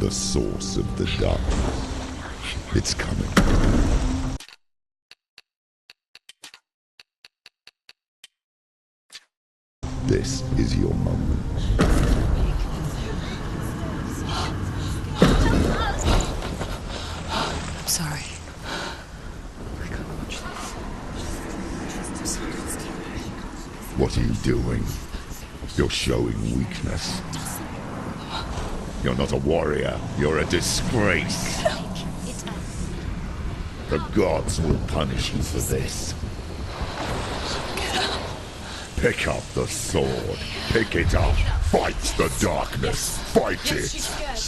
The source of the darkness. It's coming. This is your moment. I'm sorry. I can't watch this. What are you doing? You're showing weakness. You're not a warrior. You're a disgrace. The gods will punish you for this. Pick up the sword. Pick it up. Fight the darkness. Fight it. She's scared.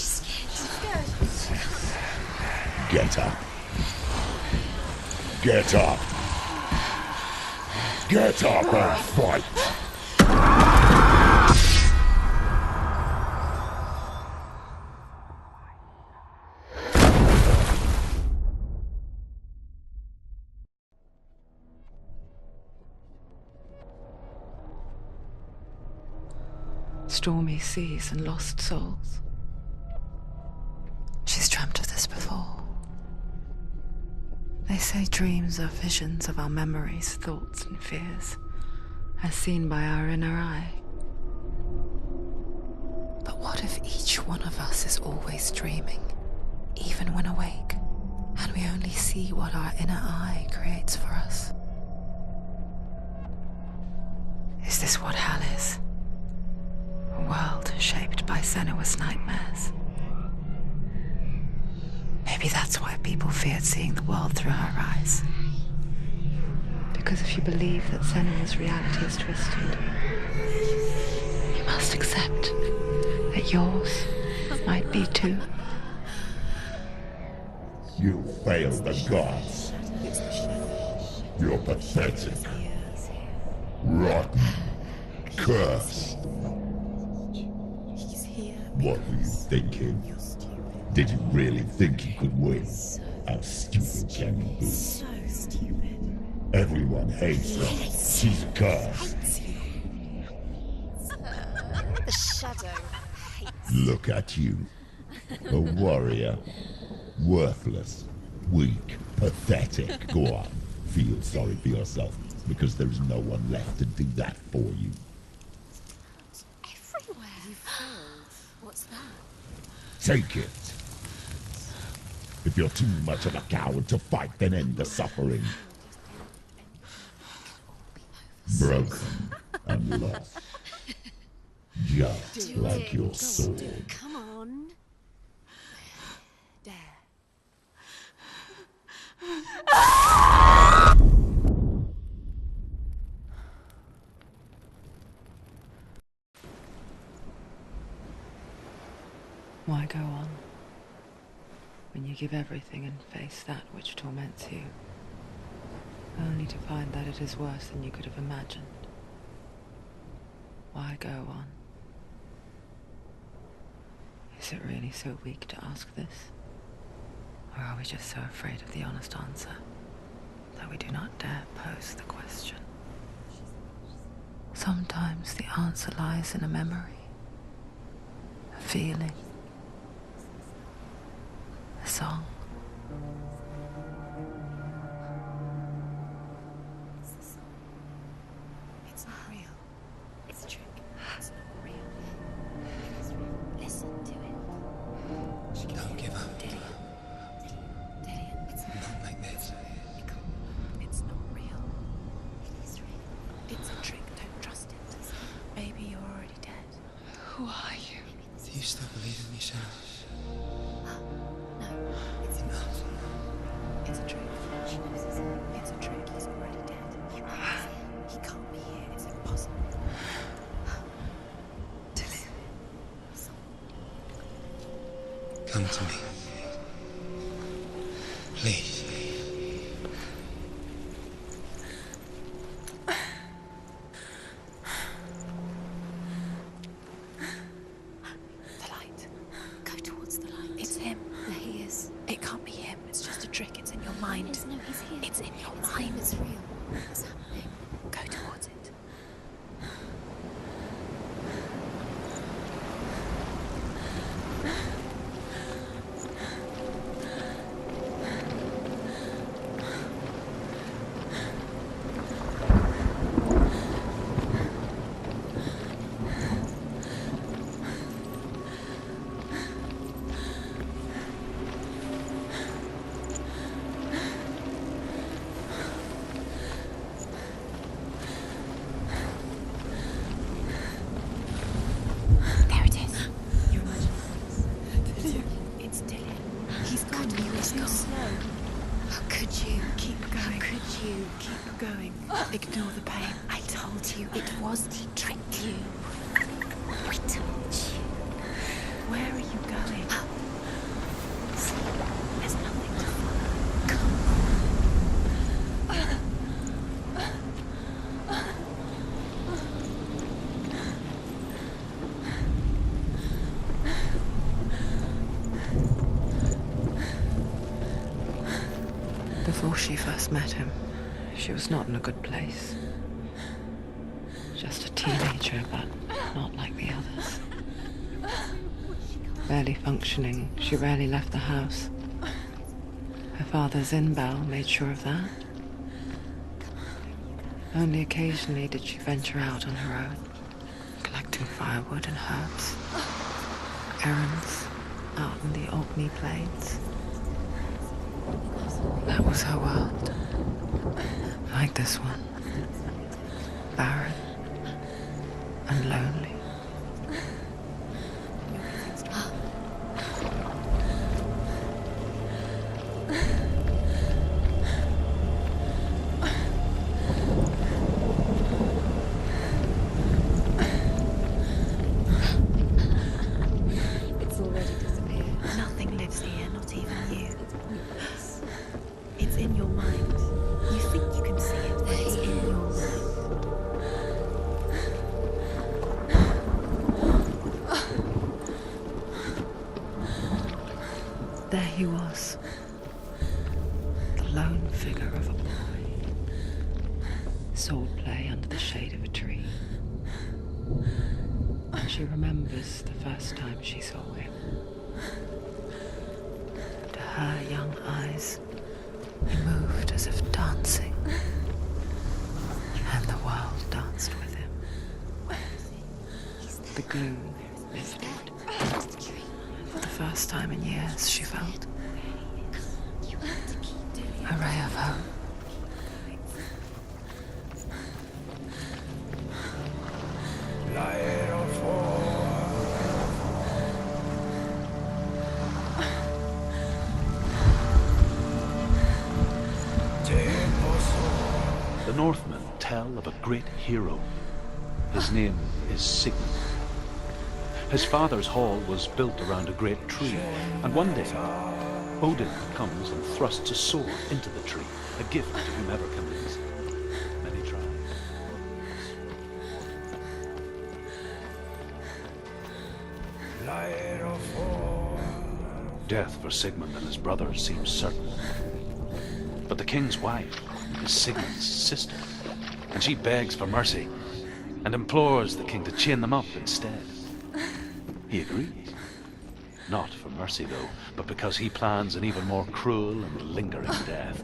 Get up. Get up. Get up and fight. Stormy seas and lost souls. She's dreamt of this before. They say dreams are visions of our memories, thoughts and fears, as seen by our inner eye. But what if each one of us is always dreaming, even when awake, and we only see what our inner eye creates for us? Is this what hell is? A world shaped by Senua's nightmares. Maybe that's why people feared seeing the world through her eyes. Because if you believe that Senua's reality is twisted, you must accept that yours might be too. You failed the gods. You're pathetic. Rotten. Cursed. What were you thinking? Did you really think you could win? How stupid can you be? So stupid. Everyone hates her. She's cursed. The shadow hates. Look at you. A warrior. Worthless. Weak. Pathetic. Go on. Feel sorry for yourself, because there is no one left to do that for you. Everywhere. You failed. What's that? Take it. If you're too much of a coward to fight, then end the suffering. Broken and lost. Just like your sword. Come on. Dare. Why go on when you give everything and face that which torments you, only to find that it is worse than you could have imagined? Why go on? Is it really so weak to ask this? Or are we just so afraid of the honest answer that we do not dare pose the question? Sometimes the answer lies in a memory, a feeling, a song. It's not real. It's a trick. It's not real. It's real. Listen to it. Don't give up. Dillian, it's Not like this. It's not real. It is real. It's a trick. Don't trust it. Maybe you're already dead. Who are you? Do you still believe in me, Senua? No, it's Enough. It's a trick. It's a trick. He's already dead. He can't be here. It's impossible. Dillian. Come to me. Please. The light. Go towards the light. It's him. There he is. It can't be him. It's just a trick. It's in your mind. No, he's here. It's in your mind. It's real. What's happening? Go towards it. It's Dylan. He's gone. He's gone. Slow. How could you? Keep going. How could you? Keep going. Ignore the pain. I told you it was to trick you. I told you. Where are you going? Up. See, there's nothing to follow. Come Before she first met him, she was not in a good place. Just a teenager, but not like the others. Barely functioning, she rarely left the house. Her father's in-bell made sure of that. Only occasionally did she venture out on her own, collecting firewood and herbs. Errands out in the Orkney Plains. That was her world. Like this one. Barren and lonely. It's already disappeared. Nothing lives here, not even you. It's in your mind. You think you can see it, but it's in your mind. There he was. The lone figure of a boy. Sword play under the shade of a tree. And she remembers the first time she saw him. To her young eyes, he moved as if dancing. And the world danced with him. The gloom lifted. For the first time in years, she felt a ray of hope. The Northmen tell of a great hero. His name is Sigmund. His father's hall was built around a great tree, and one day Odin comes and thrusts a sword into the tree, a gift to whomever can resist. Many try. Death for Sigmund and his brothers seems certain. But the king's wife is Sigmund's sister, and she begs for mercy and implores the king to chain them up instead. He agrees. Not for mercy, though, but because he plans an even more cruel and lingering death.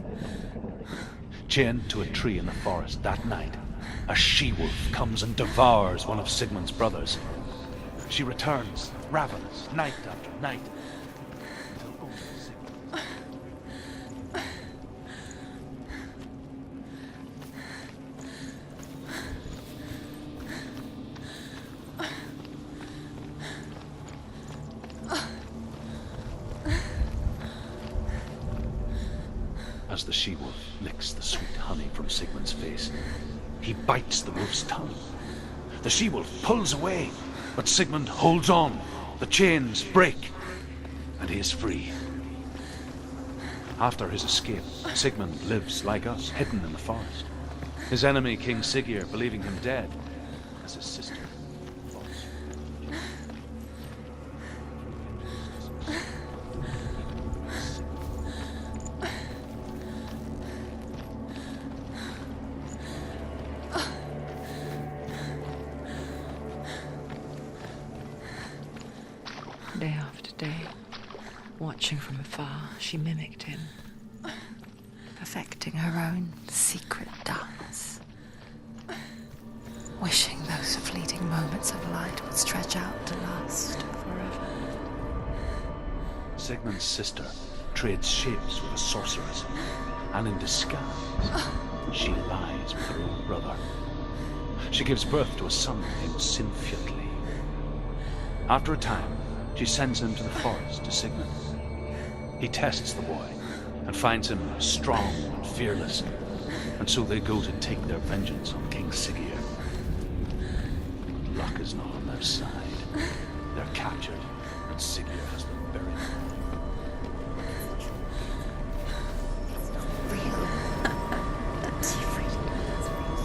Chained to a tree in the forest that night, a she-wolf comes and devours one of Sigmund's brothers. She returns, ravenous, night after night, until only Sigmund... As the she-wolf licks the sweet honey from Sigmund's face, he bites the wolf's tongue. The she-wolf pulls away, but Sigmund holds on. The chains break, and he is free. After his escape, Sigmund lives like us, hidden in the forest. His enemy, King Siggeir, believing him dead, as his sister. Day after day, watching from afar, she mimicked him, perfecting her own secret dance, wishing those fleeting moments of light would stretch out to last forever. Sigmund's sister trades shapes with a sorceress, and in disguise, she lies with her own brother. She gives birth to a son named Sinfjotli. After a time, she sends him to the forest to Sigmund. He tests the boy and finds him strong and fearless, and so they go to take their vengeance on King Siggeir. But luck is not on their side. They're captured, and Siggeir has them buried.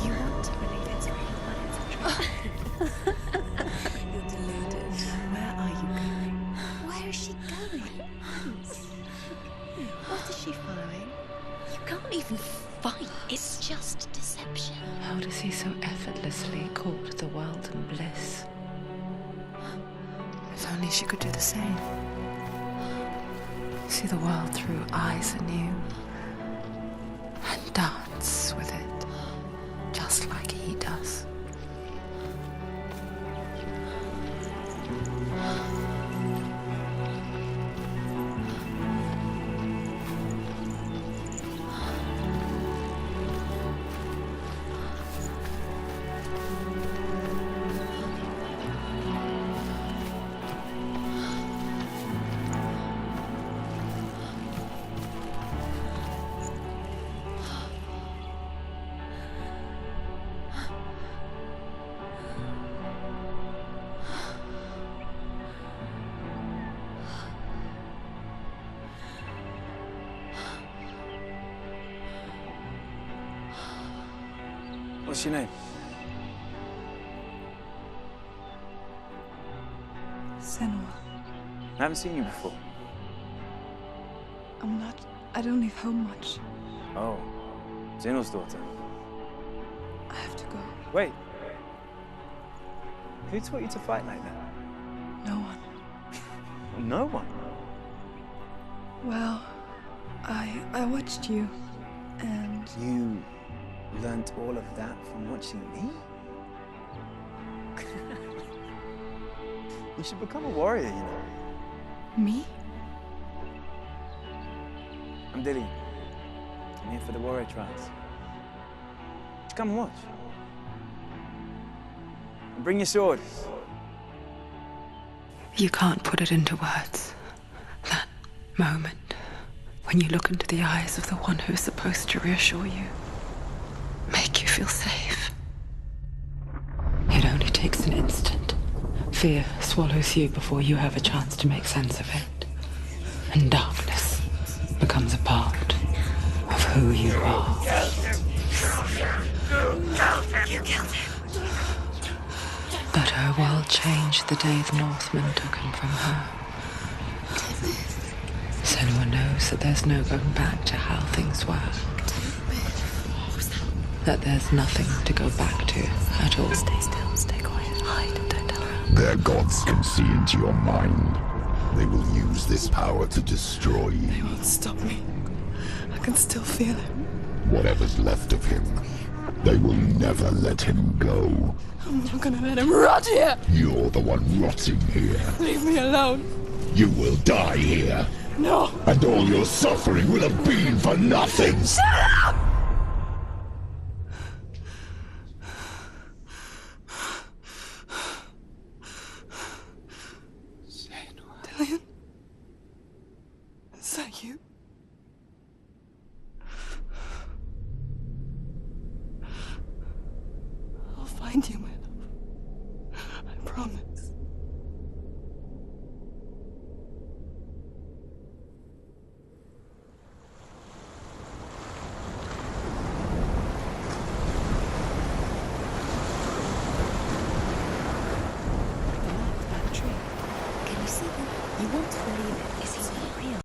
You want to believe it's real, but it's a dream. You're deluded. Where are you going? Where is she going? What is she following? You can't even fight. It's just deception. How does he so effortlessly court the world and bliss? If only she could do the same. See the world through eyes anew and dance with it, just like he does. What's your name? Senua. I haven't seen you before. I don't leave home much. Oh, Zenua's daughter. I have to go. Wait. Who taught you to fight like that? No one. No one. Well, I watched you, and You learnt all of that from watching me? You should become a warrior, you know. me? I'm Dilly. I'm here for the warrior trials. Just come and watch. And bring your sword. You can't put it into words. That moment when you look into the eyes of the one who is supposed to reassure you, make you feel safe. It only takes an instant. Fear swallows you before you have a chance to make sense of it. And darkness becomes a part of who you are. You killed him. But her world changed the day the Northmen took him from her. Senua knows that there's no going back to how things were. That there's nothing to go back to at all. Stay still, stay quiet, hide, don't tell her. Their gods can see into your mind. They will use this power to destroy They you. won't stop me. I can still feel him. Whatever's left of him, they will never let him go. I'm not gonna let him rot here. You're the one rotting here. Leave me alone. You will die here. No. And all your suffering will have been for nothing. Shut up!